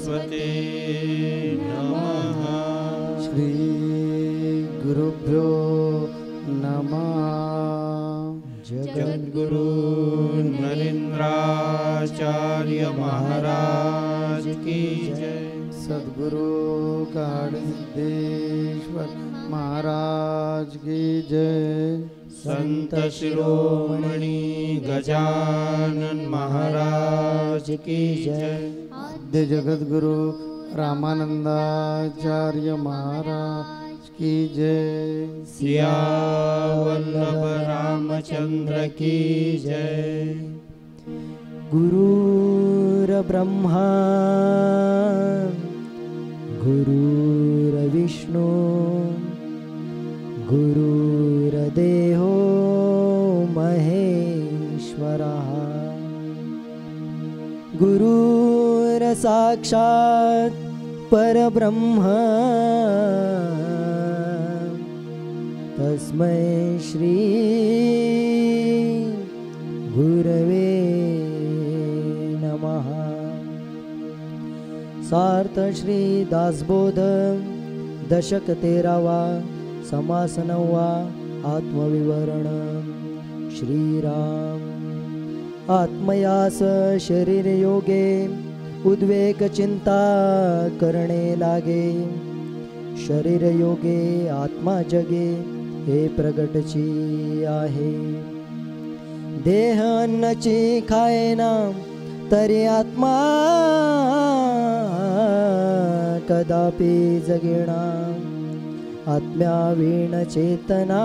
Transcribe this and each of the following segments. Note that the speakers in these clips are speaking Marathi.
सरस्वते नमः। श्री गुरुभ्यो नमः। जगद्गुरु नरेंद्राचार्य महाराज की जय। सद्गुरु काळसिद्धेश्वर महाराज की जय। संत शिरोमणि गजानन महाराज की जय। आद्य जगद्गुरु रामानंदाचार्य महाराज की जय। सियावल्लभ रामचंद्र की जय। गुरुर्ब्रह्मा गुरुर्विष्णु गुरुर्देहो महेश्वरः गुरुर्साक्षात् परब्रह्म तस्मै श्री गुरवे नमः। सार्थ श्री दासबोध दशक 13वा समास 9वा आत्मविवरण। श्रीराम आत्मयास शरीर योगे उद्वेग चिंता करणे लागे। शरीर योगे आत्मा जगे हे प्रगटची आहे। देह अन्नची खायना तरी आत्मा कदापि जगेना। आत्म्या वीण चेतना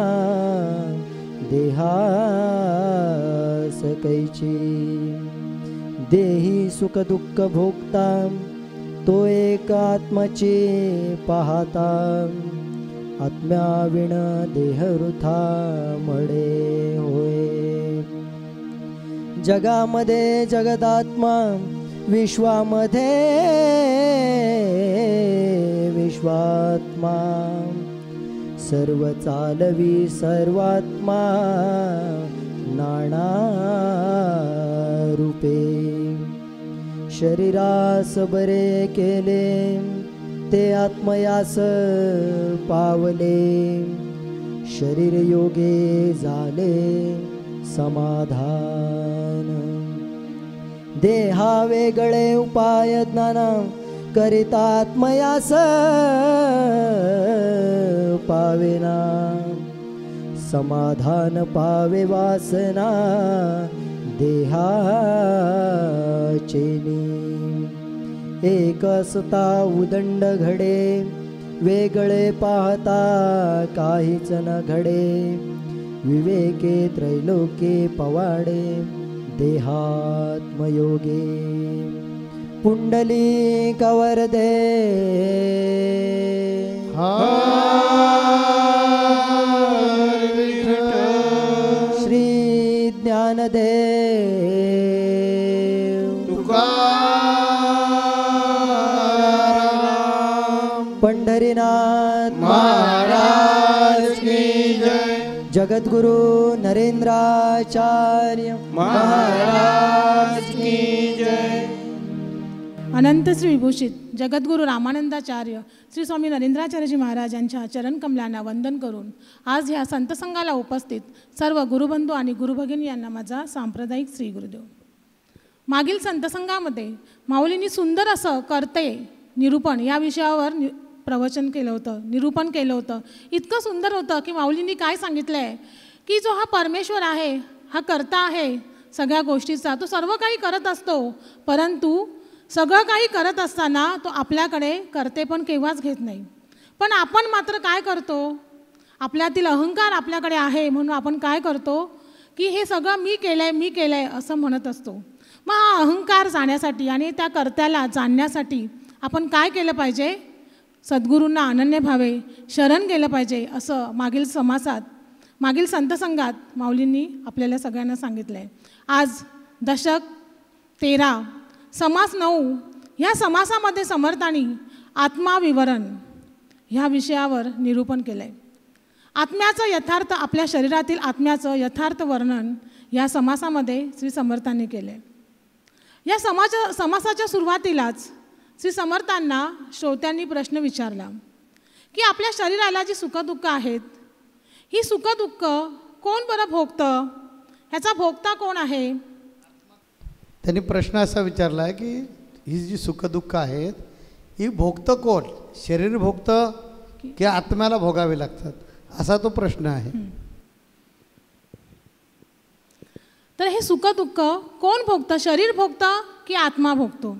देहास कैची। देही सुख दुःख भोगता तो एक आत्माची पाहता। आत्म्या विण देह वृथा मळे होय। जगामध्ये जगदात्मा विश्वामध्ये विश्वात्मा। सर्व चालवी सर्वात्मा नाना रूपे। शरीरास बरे केले ते आत्मयास पावले। शरीर योगे झाले समाधान। देहा वेगळे उपाय ज्ञाना करिता आत्मयास पावेना। समाधान पावे वासना देहाचेनी। एक असता उदंड घडे वेगळे पाहता काहीच न घडे। विवेके त्रैलोके पवाडे देहात्मयोगे। पुंडलिक वरदे श्री ज्ञानदेव तुकाराम पंढरीनाथ महाराज की जय। जगद्गुरु नरेंद्राचार्य महाराज की जय। अनंत श्री विभूषित जगद्गुरु रामानंदाचार्य श्री स्वामी नरेंद्राचार्यजी महाराज यांच्या चरणकमलांना वंदन करून आज ह्या संतसंगाला उपस्थित सर्व गुरुबंधू आणि गुरुभगिनी यांना माझा सांप्रदायिक श्री गुरुदेव। मागील संतसंगामध्ये माऊलींनी सुंदर असं कर्ते निरूपण या विषयावर प्रवचन केलं होतं, निरूपण केलं होतं। इतकं सुंदर होतं की माऊलींनी काय सांगितलं आहे की जो हा परमेश्वर आहे, हा कर्ता आहे सगळ्या गोष्टीचा, तो सर्व काही करत असतो, परंतु सगळं काही करत असताना तो आपल्याकडे करते पण केव्हाच घेत नाही। पण आपण मात्र काय करतो, आपल्यातील अहंकार आपल्याकडे आहे म्हणून आपण काय करतो की हे सगळं मी केलं आहे असं म्हणत असतो। मग हा अहंकार जाण्यासाठी आणि त्या कर्त्याला जाणण्यासाठी आपण काय केलं पाहिजे? सद्गुरूंना अनन्य भावे शरण गेलं पाहिजे असं मागील संतसंगात माऊलींनी आपल्याला सगळ्यांना सांगितलं आहे। आज दशक 13 समास 9 ह्या समासामध्ये समर्थांनी आत्माविवरण ह्या विषयावर निरूपण केलं आहे। आत्म्याचं यथार्थ, आपल्या शरीरातील आत्म्याचं यथार्थ वर्णन या समासामध्ये श्री समर्थांनी केले। या समासाच्या सुरुवातीलाच श्री समर्थांना श्रोत्यांनी प्रश्न विचारला की आपल्या शरीराला जी सुखदुःख आहेत, ही सुखदुःख कोण बरं भोगतं, ह्याचा भोगता कोण आहे? त्यांनी प्रश्न असा विचारला आहे की ही जी सुखदुःख आहेत ही भोगतं कोण, शरीर भोगतं की आत्म्याला भोगावे लागतात, असा तो प्रश्न आहे. तर हे सुखदुःख कोण भोगतं, शरीर भोगतं की आत्मा भोगतो?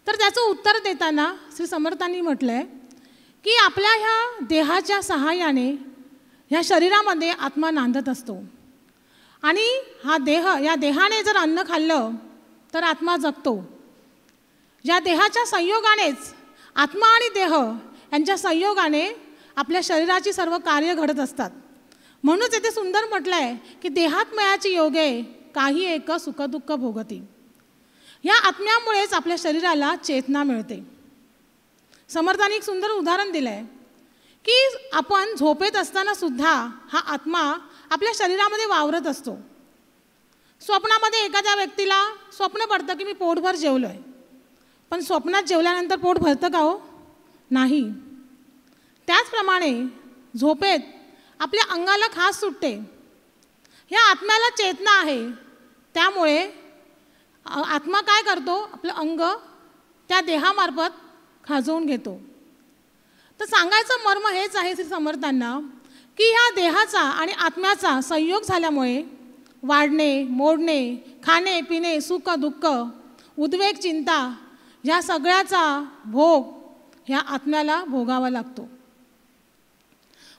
तर त्याचं उत्तर देताना श्री समर्थांनी म्हटलं आहे की आपल्या ह्या देहाच्या सहाय्याने ह्या शरीरामध्ये आत्मा नांदत असतो आणि हा देह, या देहाने जर अन्न खाल्लं तर आत्मा जगतो. या देहाच्या संयोगानेच आत्मा आणि देह यांच्या संयोगाने आपल्या शरीराची सर्व कार्य घडत असतात. म्हणूनच येथे सुंदर म्हटलं आहे की देहात्मयाची योगे काही एक सुखदुःख भोगती. या आत्म्यामुळेच आपल्या शरीराला चेतना मिळते. समर्थांनी एक सुंदर उदाहरण दिलं आहे की आपण झोपेत असताना सुद्धा हा आत्मा आपल्या शरीरामध्ये वावरत असतो. स्वप्नामध्ये एखाद्या व्यक्तीला स्वप्न पडतं की मी पोटभर जेवलो आहे, पण स्वप्नात जेवल्यानंतर पोट भरतं का हो? नाही. त्याचप्रमाणे झोपेत आपल्या अंगाला खास सुटते. ह्या आत्म्याला चेतना आहे, त्यामुळे आत्मा काय करतो, आपलं अंग त्या देहामार्फत खाजवून घेतो. तर सांगायचं मर्म हेच आहे श्री समर्थांना की ह्या देहाचा आणि आत्म्याचा संयोग झाल्यामुळे वाढणे, मोडणे, खाणे पिणे, सुख दुःख, उद्वेग, चिंता ह्या सगळ्याचा भोग ह्या आत्म्याला भोगावा लागतो.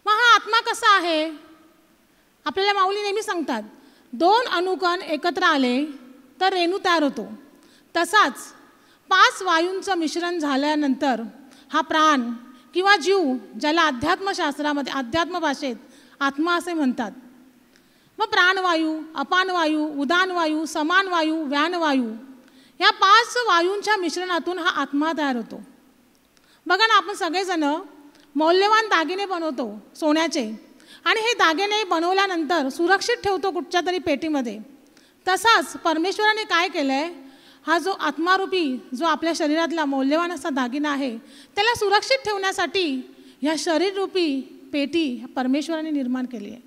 मग हा आत्मा कसा आहे? आपल्याला माऊली नेहमी सांगतात, 2 अणुकण एकत्र आले तर रेणू तयार होतो. तसाच 5 वायूंचं मिश्रण झाल्यानंतर हा प्राण किंवा जीव, ज्याला अध्यात्मशास्त्रामध्ये, अध्यात्म भाषेत आत्मा असे म्हणतात. मग प्राणवायू, अपानवायू, उदानवायू, समानवायू, व्यानवायू या 5 वायूंच्या मिश्रणातून हा आत्मा तयार होतो. बघा ना, आपण सगळेजण मौल्यवान दागिने बनवतो सोन्याचे, आणि हे दागिने बनवल्यानंतर सुरक्षित ठेवतो कुठच्या तरी पेटीमध्ये. तसाच परमेश्वराने काय केलं आहे, हा जो आत्मारूपी, जो आपल्या शरीरातला मौल्यवान असा दागिना आहे, त्याला सुरक्षित ठेवण्यासाठी ह्या शरीररूपी पेटी परमेश्वराने निर्माण केली आहे.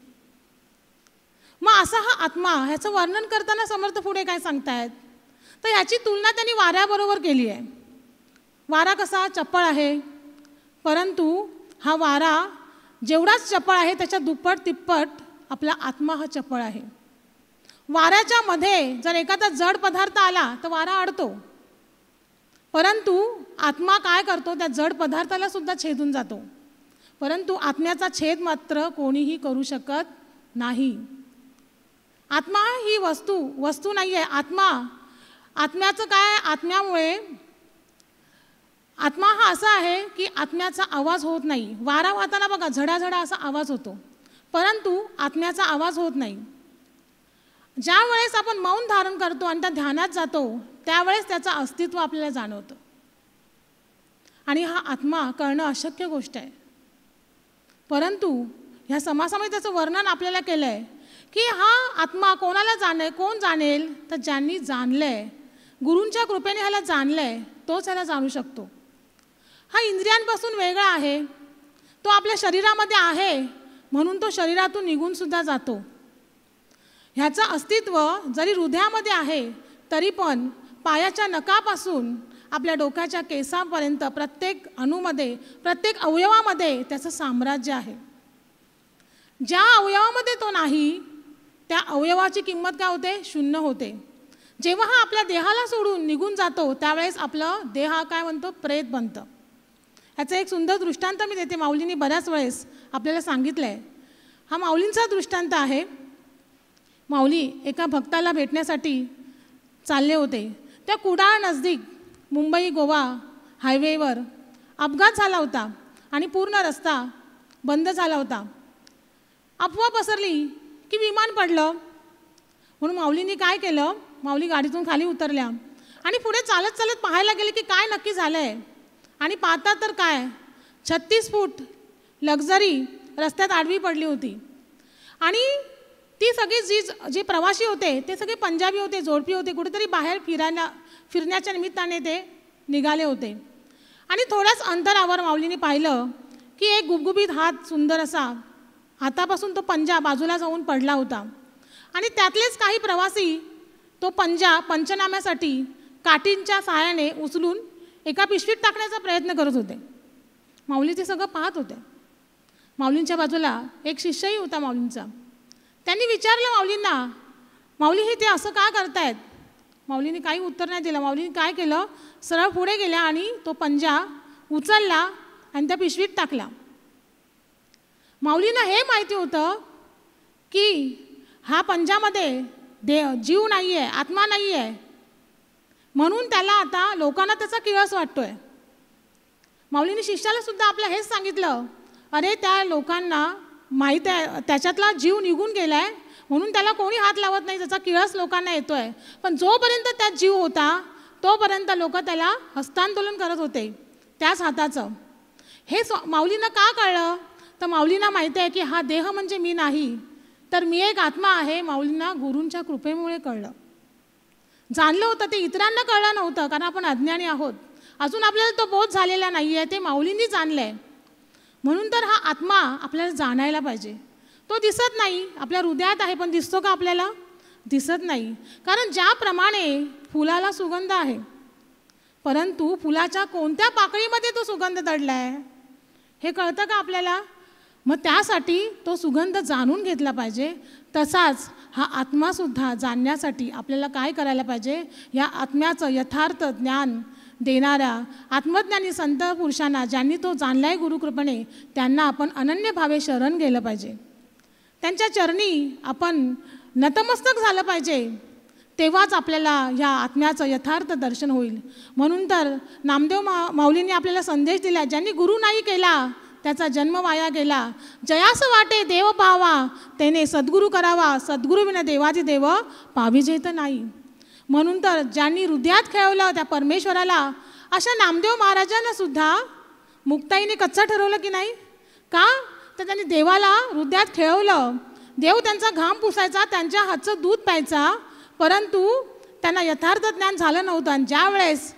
मग असा हा आत्मा, ह्याचं वर्णन करताना समर्थ पुढे काय सांगतायत, तर ह्याची तुलना त्यांनी वाऱ्याबरोबर केली आहे. वारा कसा चपळ आहे, परंतु हा वारा जेवढाच चपळ आहे त्याच्या दुप्पट तिप्पट आपला आत्मा हा चपळ आहे. वाऱ्याच्या मध्ये जर एखादा जड पदार्थ आला तर वारा अडतो, परंतु आत्मा काय करतो, त्या जड पदार्थाला सुद्धा छेदून जातो. परंतु आत्म्याचा छेद मात्र कोणीही करू शकत नाही. आत्मा ही वस्तू नाही आहे. आत्म्याचं काय, आत्मा हा असा आहे की आत्म्याचा आवाज होत नाही. वारा वाहताना बघा झडाझडा असा आवाज होतो, परंतु आत्म्याचा आवाज होत नाही. ज्या वेळेस आपण मौन धारण करतो आणि त्या ध्यानात जातो, त्यावेळेस त्याचं अस्तित्व आपल्याला जाणवतं. आणि हा आत्मा कळणं अशक्य गोष्ट आहे. परंतु ह्या समासामध्ये त्याचं वर्णन आपल्याला केलं आहे की हा आत्मा कोणाला कोण जाणेल, तर ज्यांनी जाणलंय, गुरूंच्या कृपेने ह्याला जाणलंय, तोच ह्याला जाणू शकतो. हा इंद्रियांपासून वेगळा आहे, तो आपल्या शरीरामध्ये आहे म्हणून तो शरीरातून निघून सुद्धा जातो. ह्याचं अस्तित्व जरी हृदयामध्ये आहे तरी पण पायाच्या नखापासून आपल्या डोक्याच्या केसांपर्यंत प्रत्येक अणूमध्ये, प्रत्येक अवयवामध्ये त्याचं साम्राज्य आहे. ज्या अवयवामध्ये तो नाही, त्या अवयवाची किंमत काय होते, शून्य होते. जेव्हा हा आपल्या देहाला सोडून निघून जातो त्यावेळेस आपलं देह काय म्हणतो, प्रेत बनतं. ह्याचं एक सुंदर दृष्टांत मी देते. माऊलींनी बऱ्याच वेळेस आपल्याला सांगितलं आहे. हा माऊलींचा दृष्टांत आहे. माऊली एका भक्ताला भेटण्यासाठी चालले होते. त्या कुडाळ नजदीक मुंबई गोवा हायवेवर अपघात झाला होता आणि पूर्ण रस्ता बंद झाला होता. अफवा पसरली की विमान पडलं. म्हणून माऊलींनी काय केलं, माऊली गाडीतून खाली उतरल्या आणि पुढे चालत चालत पाहायला गेले की काय नक्की झालं आहे. आणि पाहता तर काय, 36 फूट लक्झरी रस्त्यात आडवी पडली होती. आणि ती सगळी जे प्रवासी होते ते सगळे पंजाबी होते, जोडपी होते. कुठेतरी बाहेर फिरण्याच्या निमित्ताने ते निघाले होते. आणि थोड्याच अंतरावर माऊलीने पाहिलं की एक गुबगुबीत हात सुंदर असा, हातापासून तो पंजा बाजूला जाऊन पडला होता. आणि त्यातलेच काही प्रवासी तो पंजा पंचनाम्यासाठी काठींच्या सहाय्याने उचलून एका पिशवीत टाकण्याचा प्रयत्न करत होते. माऊली ते सगळं पाहत होते. माऊलींच्या बाजूला एक शिष्यही होता माऊलींचा. त्यांनी विचारलं माऊलींना, माऊली हे ते असं का करतायत? माऊलींनी काही उत्तर नाही दिलं. माऊलींनी काय केलं, सरळ पुढे गेल्या आणि तो पंजा उचलला आणि त्या पिशवीत टाकला. माऊलींना हे माहिती होतं की हा पंजामध्ये जीव नाही आहे, आत्मा नाही आहे, म्हणून त्याला आता लोकांना त्याचा किळस वाटतोय. माऊलींनी शिष्याला सुद्धा आपल्या हेच सांगितलं, अरे त्या लोकांना माहीत आहे त्याच्यातला जीव निघून गेला आहे, म्हणून त्याला कोणी हात लावत नाही, त्याचा किळस लोकांना येतो आहे. पण जोपर्यंत त्यात जीव होता तोपर्यंत लोक त्याला हस्तांदोलन करत होते त्याच हाताचं. हे माऊलींना का कळलं? तर माऊलींना माहिती आहे की हा देह म्हणजे मी नाही, तर मी एक आत्मा आहे. माऊलींना गुरूंच्या कृपेमुळे कळलं. जाणलं होतं ते इतरांना कळलं नव्हतं, कारण आपण अज्ञानी आहोत, अजून आपल्याला तो बोध झालेला नाही आहे. ते माऊलींनी जाणलं आहे. म्हणून तर हा आत्मा आपल्याला जाणायला पाहिजे. तो दिसत नाही, आपल्या हृदयात आहे, पण दिसतो का आपल्याला? दिसत नाही. कारण ज्याप्रमाणे फुलाला सुगंध आहे, परंतु फुलाच्या कोणत्या पाकळीमध्ये तो सुगंध दडला आहे हे कळतं का आपल्याला? मग त्यासाठी तो सुगंध जाणून घेतला पाहिजे. तसाच हा आत्मासुद्धा जाणण्यासाठी आपल्याला काय करायला पाहिजे? या आत्म्याचं यथार्थ ज्ञान देणाऱ्या आत्मज्ञानी संत पुरुषांना, ज्यांनी तो जाणला आहे गुरुकृपेने, त्यांना आपण अनन्य भावे शरण गेलं पाहिजे. त्यांच्या चरणी आपण नतमस्तक झालं पाहिजे. तेव्हाच आपल्याला ह्या आत्म्याचं यथार्थ दर्शन होईल. म्हणून तर नामदेव माऊलींनी आपल्याला संदेश दिला, ज्यांनी गुरु नाही केला त्याचा जन्म वाया गेला. जयास वाटे देव पावा, त्याने सद्गुरू करावा, सद्गुरू विना देवादी देव पाविजेत नाही. म्हणून तर ज्यांनी हृदयात खेळवलं त्या परमेश्वराला, अशा नामदेव महाराजांना सुद्धा मुक्ताईने कच्चा ठरवलं की नाही? का? तर त्यांनी देवाला हृदयात खेळवलं. देव त्यांचा घाम पुसायचा, त्यांच्या हातचं दूध प्यायचा, परंतु त्यांना यथार्थ ज्ञान झालं नव्हतं. आणि ज्या वेळेस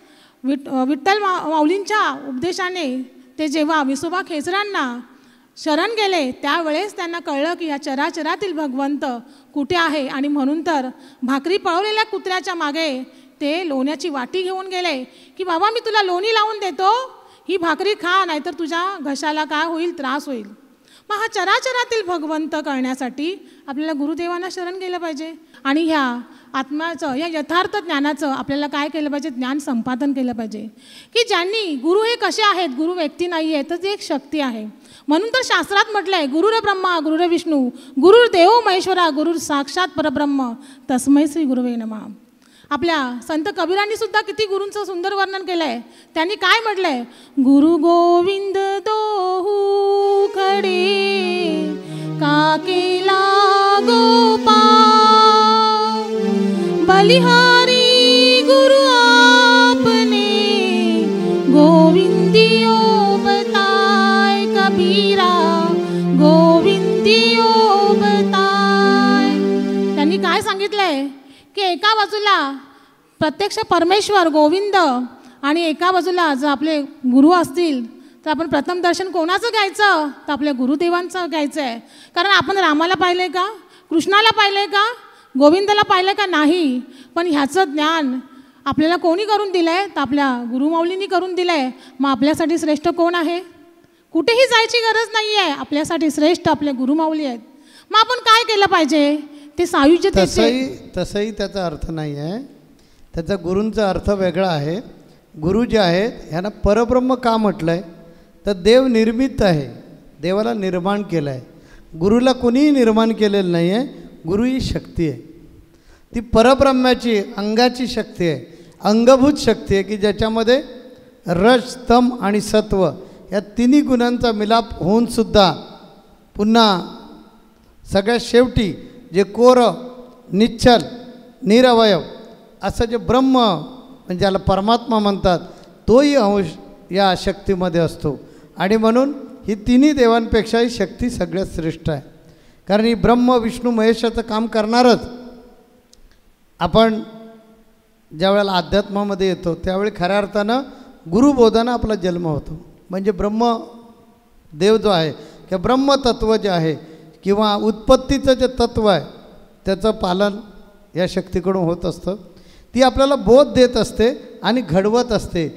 विठ्ठल माऊलींच्या उपदेशाने ते जेव्हा विसोबा खेचरांना शरण गेले, त्यावेळेस त्यांना कळलं की या चराचरातील भगवंत कुठे आहे. आणि म्हणून तर भाकरी पळवलेल्या कुत्र्याच्या मागे ते लोण्याची वाटी घेऊन गेले की बाबा मी तुला लोणी लावून देतो, ही भाकरी खा, नाहीतर तुझ्या घशाला काय होईल, त्रास होईल. मग हा चराचरातील भगवंत कळण्यासाठी आपल्याला गुरुदेवांना शरण गेलं पाहिजे. आणि ह्या आत्म्याचं, या यथार्थ ज्ञानाचं आपल्याला काय केलं पाहिजे? ज्ञान संपादन केलं पाहिजे. की ज्यांनी गुरु हे कसे आहेत, गुरु व्यक्ती नाही आहे, तर ती एक शक्ती आहे. म्हणून तर शास्त्रात म्हटलं आहे, गुरुर ब्रह्मा गुरुर विष्णू गुरुर देवो महेश्वरा गुरुर साक्षात परब्रह्म तस्मै श्री गुरुवे नमः. आपल्या संत कबीरांनी सुद्धा किती गुरूंचं सुंदर वर्णन केलं आहे. त्यांनी काय म्हटलं आहे? गुरु गोविंद दोहू खडे का केला गोपाल, बलिहारी गुरु आपने गोविंदियो बताय, कबीरा गोविंदियो बताय. त्यांनी काय सांगितलंय की एका बाजूला प्रत्यक्ष परमेश्वर गोविंद आणि एका बाजूला जर आपले गुरु असतील तर आपण प्रथम दर्शन कोणाचं घ्यायचं? तर आपल्या गुरुदेवांचं घ्यायचं आहे. कारण आपण रामाला पाहिलं आहे का, कृष्णाला पाहिलं आहे का, गोविंदाला पाहिलं का? नाही. पण ह्याचं ज्ञान आपल्याला कोणी करून दिलं आहे? तर आपल्या गुरुमाऊलींनी करून दिलं आहे. मग आपल्यासाठी श्रेष्ठ कोण आहे? कुठेही जायची गरज नाही आहे, आपल्यासाठी श्रेष्ठ आपले गुरुमाऊली आहेत. मग आपण काय केलं पाहिजे? ते सायुज्यतेचे. तसंही त्याचा अर्थ नाही आहे. त्याचा गुरूंचा अर्थ वेगळा आहे. गुरु जे आहेत ह्यांना परब्रह्म का म्हटलं आहे? तर देव निर्मित आहे, देवाला निर्माण केलं आहे. गुरुला कोणीही निर्माण केलेलं नाही आहे. गुरु ही शक्ती आहे, ती परब्रह्माची अंगाची शक्ती आहे, अंगभूत शक्ती आहे की ज्याच्यामध्ये रज तम आणि सत्व या तिन्ही गुणांचा मिलाप होऊनसुद्धा पुन्हा सगळ्यात शेवटी जे कोर निश्चल निरवयव असं जे ब्रह्म म्हणजे ज्याला परमात्मा म्हणतात तोही अंश या शक्तीमध्ये असतो. आणि म्हणून ही तिन्ही देवांपेक्षा ही शक्ती सगळ्यात श्रेष्ठ आहे. कारण ही ब्रह्म विष्णू महेशाचं काम करणारच. आपण ज्यावेळेला अध्यात्मामध्ये येतो त्यावेळी खऱ्या अर्थानं गुरुबोधानं आपला जन्म होतो. म्हणजे ब्रह्म देव जो आहे किंवा ब्रह्मतत्व जे आहे किंवा उत्पत्तीचं जे तत्व आहे त्याचं पालन या शक्तीकडून होत असतं. ती आपल्याला बोध देत असते आणि घडवत असते.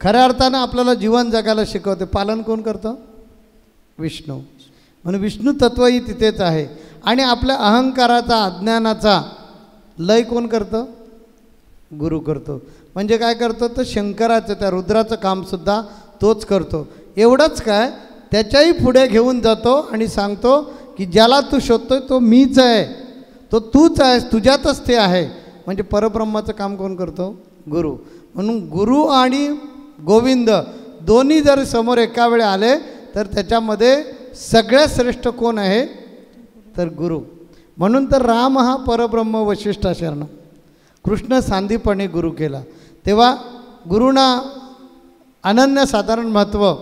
खऱ्या अर्थानं आपल्याला जीवन जगायला शिकवते. पालन कोण करतं? विष्णू. म्हणून विष्णू तत्व ही तिथेच आहे. आणि आपल्या अहंकाराचा अज्ञानाचा लय कोण करतं? गुरु करतो. म्हणजे काय करतो? तर शंकराचं त्या रुद्राचं कामसुद्धा तोच करतो. एवढंच काय, त्याच्याही पुढे घेऊन जातो आणि सांगतो की ज्याला तू शोधतोय तो मीच आहे, तो तूच आहेस, तुझ्यातच ते आहे. म्हणजे परब्रह्माचं काम कोण करतो? गुरु. म्हणून गुरु आणि गोविंद दोन्ही जर समोर एका वेळी आले तर त्याच्यामध्ये सगळ्यात श्रेष्ठ कोण आहे? तर गुरु. म्हणून तर राम हा परब्रह्म वशिष्ठा शरण, कृष्ण सांदीपणे गुरु केला. तेव्हा गुरुना अनन्यसाधारण महत्त्व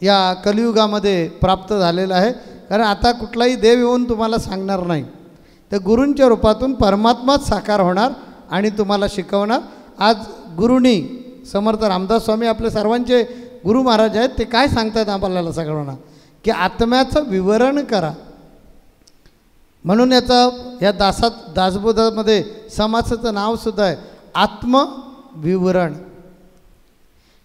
या कलियुगामध्ये प्राप्त झालेलं आहे. कारण आता कुठलाही देव येऊन तुम्हाला सांगणार नाही, तर गुरूंच्या रूपातून परमात्माच साकार होणार आणि तुम्हाला शिकवणार. आज गुरुनी समर्थ रामदास स्वामी आपले सर्वांचे गुरु महाराज आहेत. ते काय सांगतात आपल्याला सगळ्यांना? की आत्म्याचं विवरण करा. म्हणून या दासबोधामध्ये समासाचं नावसुद्धा आहे आत्मविवरण.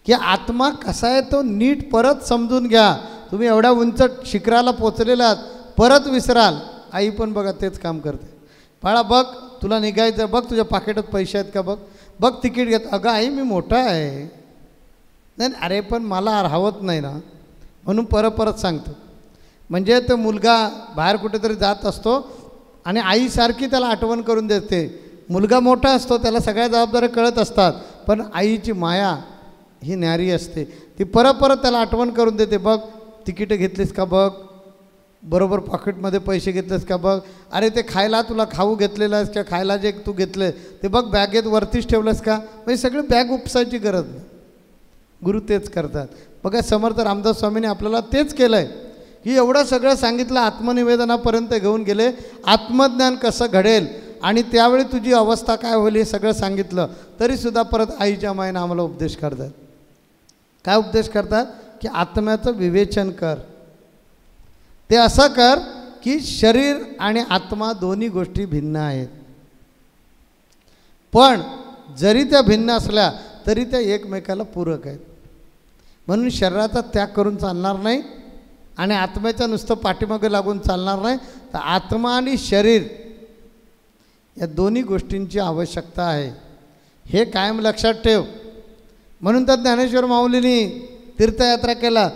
की आत्मा कसा आहे तो नीट परत समजून घ्या. तुम्ही एवढ्या उंच शिखराला पोचलेला आहात, परत विसराल. आई पण बघा तेच काम करते. बाळा बघ तुला निघायचं, बघ तुझ्या पाकिटात पैसे आहेत का, बघ बघ तिकीट घेत. अगं आई मी मोठा आहे. नाही अरे पण मला राहवत नाही ना, म्हणून परत सांगतो. म्हणजे तो मुलगा बाहेर कुठेतरी जात असतो आणि आईसारखी त्याला आठवण करून देते. मुलगा मोठा असतो, त्याला सगळ्या जबाबदाऱ्या कळत असतात, पण आईची माया ही न्यारी असते. ती परत त्याला आठवण करून देते. बघ तिकीटं घेतलीस का, बघ बरोबर पॉकेटमध्ये पैसे घेतलेस का, बघ अरे ते खायला तुला खाऊ घेतलेलं आहेस का, खायला जे तू घेतलं ते बघ बॅगेत वरतीच ठेवलंस का. म्हणजे सगळं बॅग उपसायची गरज नाही. गुरु तेच करतात. बघा समर्थ रामदास स्वामींनी आपल्याला तेच केलं आहे की एवढं सगळं सांगितलं, आत्मनिवेदनापर्यंत घेऊन गेले. आत्मज्ञान कसं घडेल आणि त्यावेळी तुझी अवस्था काय होईल हे सगळं सांगितलं. तरीसुद्धा परत आईच्या मायेनं आम्हाला उपदेश करतात. काय उपदेश करतात? की आत्म्याचं विवेचन कर. ते असं कर की शरीर आणि आत्मा दोन्ही गोष्टी भिन्न आहेत, पण जरी त्या भिन्न असल्या तरी त्या एकमेकाला पूरक आहेत. म्हणून शरीराचा त्याग करून चालणार नाही आणि आत्म्याच्या नुसतं पाठीमागे लागून चालणार नाही. तर आत्मा आणि शरीर या दोन्ही गोष्टींची आवश्यकता आहे, हे कायम लक्षात ठेव. म्हणून तर ज्ञानेश्वर माऊलींनी तीर्थयात्रा केला,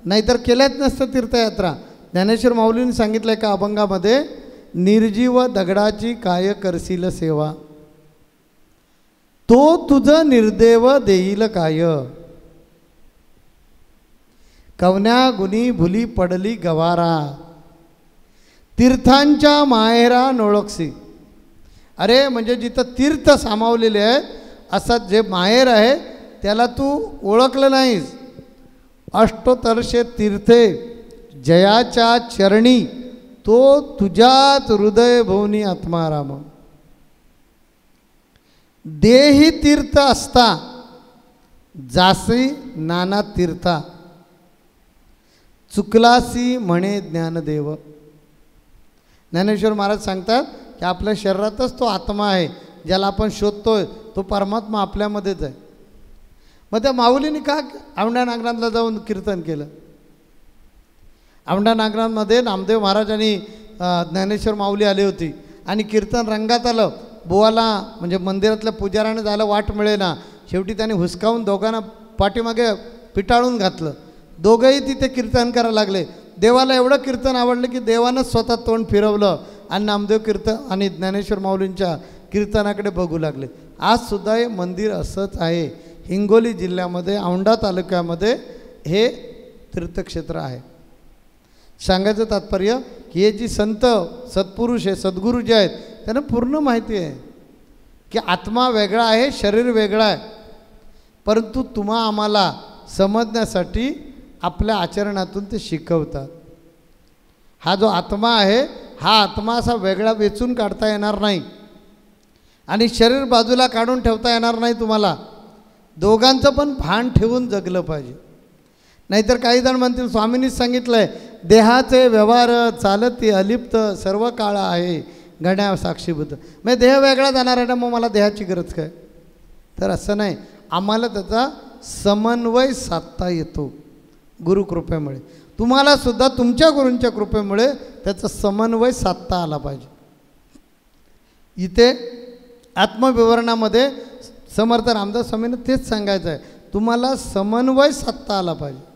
नाहीतर केल्याच नसतं तीर्थयात्रा. ज्ञानेश्वर माऊलींनी सांगितलं आहे का अभंगामध्ये, निर्जीव दगडाची काय करशील सेवा, तो तुझं निर्देव देईल काय, कवन्या गुणी भुली पडली गवारा, तीर्थांच्या माहेरा नोळखसी. अरे म्हणजे जिथं तीर्थ सामावलेले आहे असं जे माहेर आहे त्याला तू ओळखलं नाहीस. अष्टोत्तरशे तीर्थे जयाच्या चरणी, तो तुझ्यात हृदय भोवनी आत्माराम. देही तीर्थ असता जासी नाना तीर्था, चुकलासी म्हणे ज्ञानदेव. ज्ञानेश्वर महाराज सांगतात की आपल्या शरीरातच तो आत्मा आहे, ज्याला आपण शोधतोय तो परमात्मा आपल्यामध्येच आहे. मग त्या माऊलींनी का औंढा नागनाथला जाऊन कीर्तन केलं? औंढा नागनाथमध्ये नामदेव महाराजांनी ज्ञानेश्वर माऊली आली होती आणि कीर्तन रंगात आलं. बुवाला म्हणजे मंदिरातल्या पुजाऱ्याने झालं वाट मिळेना, शेवटी त्याने हुसकावून दोघांना पाठीमागे पिटाळून घातलं. दोघंही तिथे कीर्तन करायला लागले. देवाला एवढं कीर्तन आवडलं की देवानंच स्वतः तोंड फिरवलं आणि नामदेव कीर्तन आणि ज्ञानेश्वर माऊलींच्या कीर्तनाकडे बघू लागले. आजसुद्धा हे मंदिर असंच आहे. हिंगोली जिल्ह्यामध्ये औंढा तालुक्यामध्ये हे तीर्थक्षेत्र आहे. सांगायचं तात्पर्य की हे जी संत सत्पुरुष आहे, सद्गुरू जे आहेत, त्यांना पूर्ण माहिती आहे की आत्मा वेगळा आहे, शरीर वेगळा आहे, परंतु तुम्हा आम्हाला समजण्यासाठी आपल्या आचरणातून ते शिकवतात. हा जो आत्मा आहे, हा आत्मा असा वेगळा वेचून काढता येणार नाही. आणि शरीर बाजूला काढून ठेवता येणार नाही तुम्हाला. दोघांचं पण भान ठेवून जगलं पाहिजे. नाहीतर काही जण म्हणतील स्वामींनीच सांगितलं आहे देहाचे व्यवहार चालती अलिप्त सर्व काळ आहे घड्या साक्षीभूत. मग देह वेगळा जाणार आहे ना, मग मला देहाची गरज काय. तर असं नाही, आम्हाला त्याचा समन्वय साधता येतो गुरुकृपेमुळे. तुम्हालासुद्धा तुमच्या गुरूंच्या कृपेमुळे त्याचा समन्वय साधता आला पाहिजे. इथे आत्मविवरणामध्ये समर्थ रामदास स्वामींना तेच सांगायचं आहे, तुम्हाला समन्वय साधता आला पाहिजे.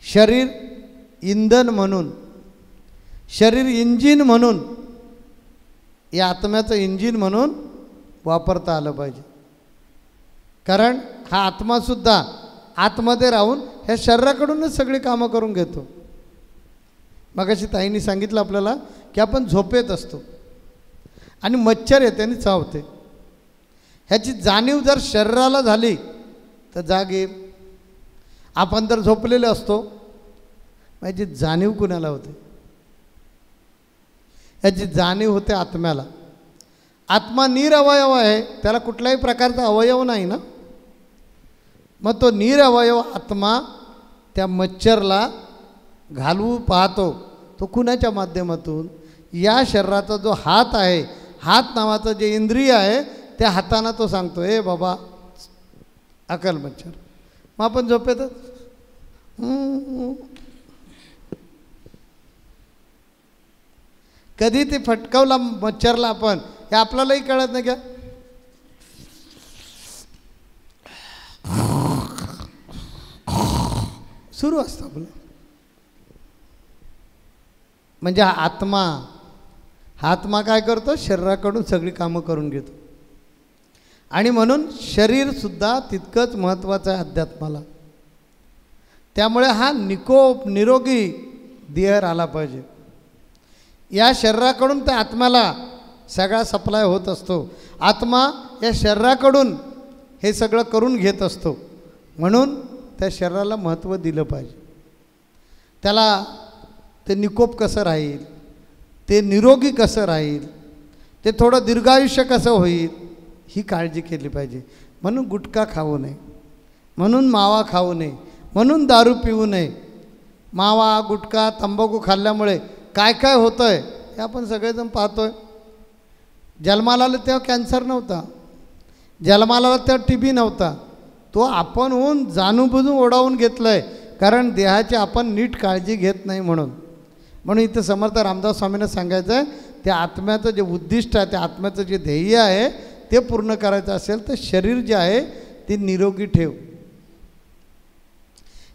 शरीर इंधन म्हणून, शरीर इंजिन म्हणून, या आत्म्याचं इंजिन म्हणून वापरता आलं पाहिजे. कारण हा आत्मासुद्धा आतमध्ये राहून ह्या शरीराकडूनच सगळी कामं करून घेतो. मगाशी ताईंनी सांगितलं आपल्याला की आपण झोपेत असतो आणि मच्छर येते आणि चावते. ह्याची जाणीव जर शरीराला झाली तर जाग येईल. आपण तर झोपलेले असतो, याची जाणीव कुणाला होते? याची जाणीव होते आत्म्याला. आत्मा निरअवयव आहे, त्याला कुठल्याही प्रकारचा अवयव नाही ना. मग तो निरअवयव आत्मा त्या मच्छरला घालवू पाहतो. तो कुणाच्या माध्यमातून? या शरीराचा जो हात आहे, हात नावाचं जे इंद्रिय आहे त्या हातानं तो सांगतो ए बाबा अकल मच्छर. मग आपण झोपेतच कधी ते फटकावला मच्छरला आपण, हे आपल्यालाही कळत नाही का? सुरू असतं आपलं. म्हणजे हा आत्मा काय करतो? शरीराकडून सगळी कामं करून घेतो. आणि म्हणून शरीरसुद्धा तितकंच महत्त्वाचं आहे अध्यात्माला. त्यामुळे हा निरोगी देह आला पाहिजे. या शरीराकडून त्या आत्म्याला सगळा सप्लाय होत असतो. आत्मा या शरीराकडून हे सगळं करून घेत असतो. म्हणून त्या शरीराला महत्त्व दिलं पाहिजे. त्याला ते निकोप कसं राहील, ते निरोगी कसं राहील, ते थोडं दीर्घायुष्य कसं होईल, ही काळजी केली पाहिजे. म्हणून गुटखा खाऊ नये, म्हणून मावा खाऊ नये, म्हणून दारू पिऊ नये. मावा, गुटखा, तंबाखू खाल्ल्यामुळे काय काय होतं आहे हे आपण सगळेजण पाहतो आहे. जन्माला आलं तेव्हा कॅन्सर नव्हता, जन्माला आला तेव्हा TB नव्हता. तो आपण होऊन जाणूनबुजून ओढावून घेतलं आहे, कारण देहाची आपण नीट काळजी घेत नाही म्हणून. म्हणून इथं समर्थ रामदास स्वामींना सांगायचं आहे, त्या आत्म्याचं जे उद्दिष्ट आहे, त्या आत्म्याचं जे ध्येय आहे ते पूर्ण करायचं असेल तर शरीर जे आहे ते निरोगी ठेव.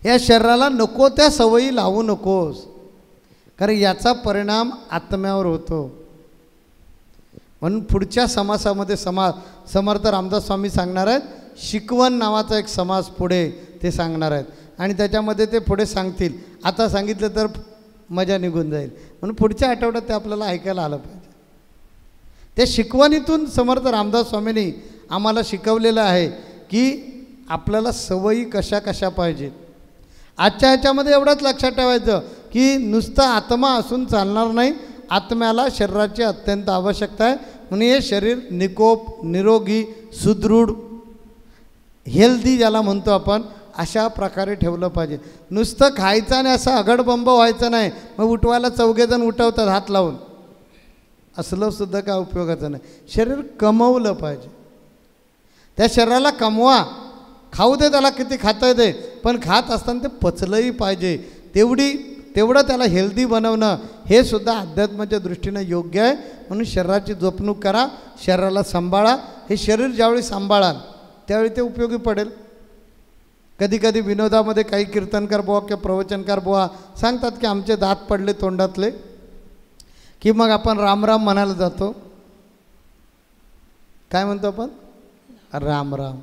या शरीराला नको त्या सवयी लावू नकोस, कारण याचा परिणाम आत्म्यावर होतो. म्हणून पुढच्या समासामध्ये समर्थ रामदास स्वामी सांगणार आहेत. शिकवण नावाचा एक समास पुढे ते सांगणार आहेत आणि त्याच्यामध्ये ते पुढे सांगतील. आता सांगितलं तर मजा निघून जाईल, म्हणून पुढच्या आठवड्यात ते आपल्याला ऐकायला आलं पाहिजे. त्या शिकवणीतून समर्थ रामदास स्वामींनी आम्हाला शिकवलेलं आहे की आपल्याला सवयी कशा कशा पाहिजेत. आजच्या ह्याच्यामध्ये एवढंच लक्षात ठेवायचं की नुसतं आत्मा असून चालणार नाही, आत्म्याला शरीराची अत्यंत आवश्यकता आहे. म्हणून हे शरीर निकोप, निरोगी, सुदृढ, हेल्दी ज्याला म्हणतो आपण, अशा प्रकारे ठेवलं पाहिजे. नुसतं खायचं आणि असं अगडबंब व्हायचं नाही. मग उठवायला चौघेजण उठवतात हात लावून, असलं सुद्धा काय उपयोगाचं नाही. शरीर कमवलं पाहिजे. त्या शरीराला कमवा, खाऊ दे त्याला किती खाता येते, पण खात असताना ते पचलंही पाहिजे. तेवढं त्याला हेल्दी बनवणं हे सुद्धा अध्यात्माच्या दृष्टीनं योग्य आहे. म्हणून शरीराची जपणूक करा, शरीराला सांभाळा. हे शरीर ज्यावेळी सांभाळाल त्यावेळी ते उपयोगी पडेल. कधी कधी विनोदामध्ये काही कीर्तनकार बुवा किंवा प्रवचनकार बुवा सांगतात की आमचे दात पडले तोंडातले, की मग आपण राम राम म्हणायला जातो. काय म्हणतो आपण? राम राम.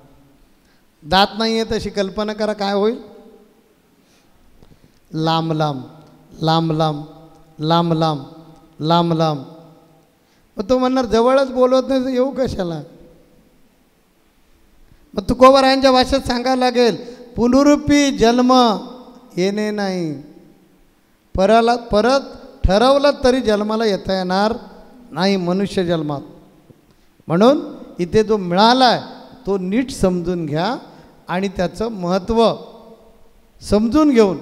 दात नाही आहे तशी कल्पना करा काय होईल. लांब लांब, लांब लांब, लांब लांब, लांब लांब. मग तो म्हणणार जवळच बोलवत नाही येऊ कशाला. मग तुकोबरायांच्या भाषेत सांगायला लागेल, पुनरुपी जन्म येणे नाही. परत ठरवलं तरी जन्माला येता येणार नाही मनुष्य जन्मात. म्हणून इथे जो मिळाला आहे तो नीट समजून घ्या आणि त्याचं महत्त्व समजून घेऊन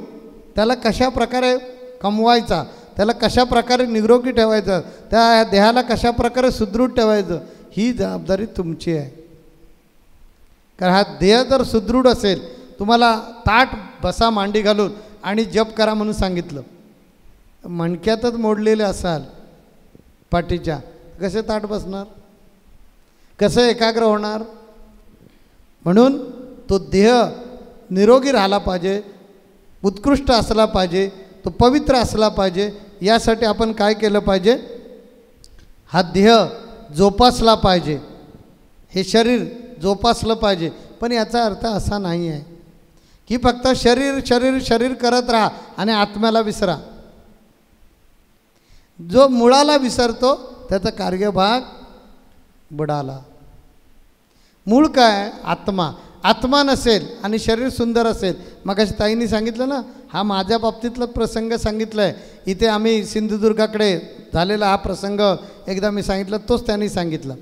त्याला कशा प्रकारे कमवायचा, त्याला कशा प्रकारे निरोगी ठेवायचं, त्या देहाला कशा प्रकारे सुदृढ ठेवायचं, ही जबाबदारी तुमची आहे. कारण हा देह जर सुदृढ असेल, तुम्हाला ताट बसा मांडी घालून आणि जप करा म्हणून सांगितलं, मणक्यातच मोडलेले असाल पाठीच्या, कसे ताट बसणार, कसं एकाग्र होणार. म्हणून तो देह निरोगी राहिला पाहिजे, उत्कृष्ट असला पाहिजे, तो पवित्र असला पाहिजे. यासाठी आपण काय केलं पाहिजे, हा देह जोपासला पाहिजे, हे शरीर जोपासलं पाहिजे. पण याचा अर्थ असा नाही आहे की फक्त शरीर शरीर शरीर करत राहा आणि आत्म्याला विसरा. जो मुळाला विसरतो त्याचा कार्यभाग बुडाला. मूळ काय, आत्मा. आत्मा नसेल आणि शरीर सुंदर असेल, मग अशी ताईंनी सांगितलं ना, हा माझ्या बाबतीतला प्रसंग सांगितला आहे. इथे आम्ही सिंधुदुर्गाकडे झालेला हा प्रसंग एकदा मी सांगितलं, तोच त्यांनी सांगितलं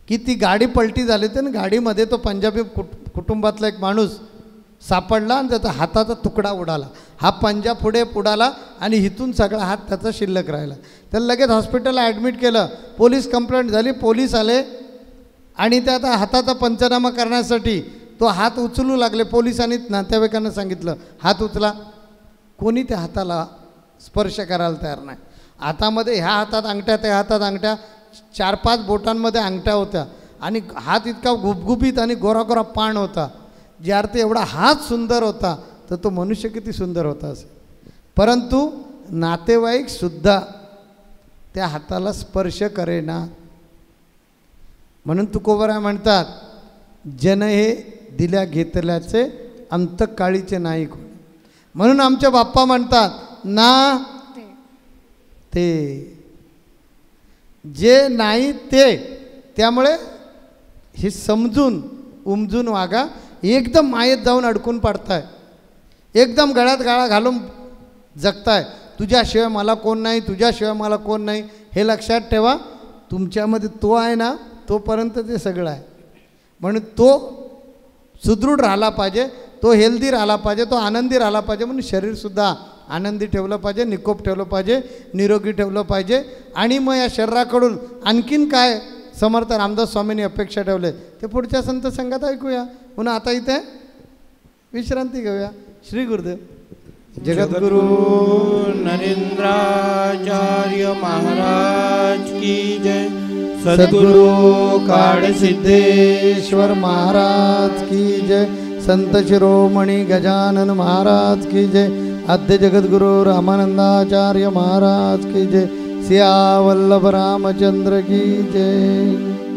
की ती गाडी पलटी झाली होती आणि गाडीमध्ये तो पंजाबी कुटुंबातला एक माणूस सापडला आणि त्याचा हाताचा तुकडा उडाला. हा पंजा पुढे उडाला आणि इथून सगळा हात त्याचा शिल्लक राहिला. त्याला लगेच हॉस्पिटलला ॲडमिट केलं. पोलीस कंप्लेंट झाली, पोलीस आले आणि त्या आता हाताचा पंचनामा करण्यासाठी तो हात उचलू लागले. पोलिसांनी नातेवाईकांना सांगितलं हात उचला. कोणी त्या हाताला स्पर्श करायला तयार नाही. हातामध्ये ह्या हातात अंगठ्या, त्या हातात अंगठ्या, 4-5 बोटांमध्ये अंगठ्या होत्या आणि हात इतका गुबगुबीत आणि गोरागोरा पाण होता. ज्या अर्थी एवढा हात सुंदर होता तर तो मनुष्य किती सुंदर होता असे. परंतु नातेवाईकसुद्धा त्या हाताला स्पर्श करेना. म्हणून तुकोबरा म्हणतात, जन हे दिल्या घेतल्याचे अंतकाळीचे नाही कोण. म्हणून आमचे बाप्पा म्हणतात ना ते जे नाही ते. त्यामुळे हे समजून उमजून वागा. एकदम मायेत जाऊन अडकून पडताय, एकदम गळ्यात गाळा घालून जगताय, तुझ्याशिवाय मला कोण नाही, तुझ्याशिवाय मला कोण नाही. हे लक्षात ठेवा, तुमच्यामध्ये तो आहे ना, तोपर्यंत ते सगळं आहे. म्हणून तो सुदृढ राहिला पाहिजे, तो हेल्दी राहिला पाहिजे, तो आनंदी राहिला पाहिजे. म्हणून शरीरसुद्धा आनंदी ठेवलं पाहिजे, निकोप ठेवलं पाहिजे, निरोगी ठेवलं पाहिजे. आणि मग या शरीराकडून आणखीन काय समर्थ रामदास स्वामींनी अपेक्षा ठेवले ते पुढच्या संत संघात ऐकूया. म्हणून आता इथे विश्रांती घेऊया. श्री गुरुदेव. जगद्गुरु नरेंद्राचार्य महाराज की जय. सद्गुरु काळसिद्धेश्वर महाराज की जय. संत शिरोमणी गजानन महाराज की जय. आद्य जगद्गुरु रामानंदाचार्य महाराज की जय. सिया वल्लभ रामचंद्र की जय.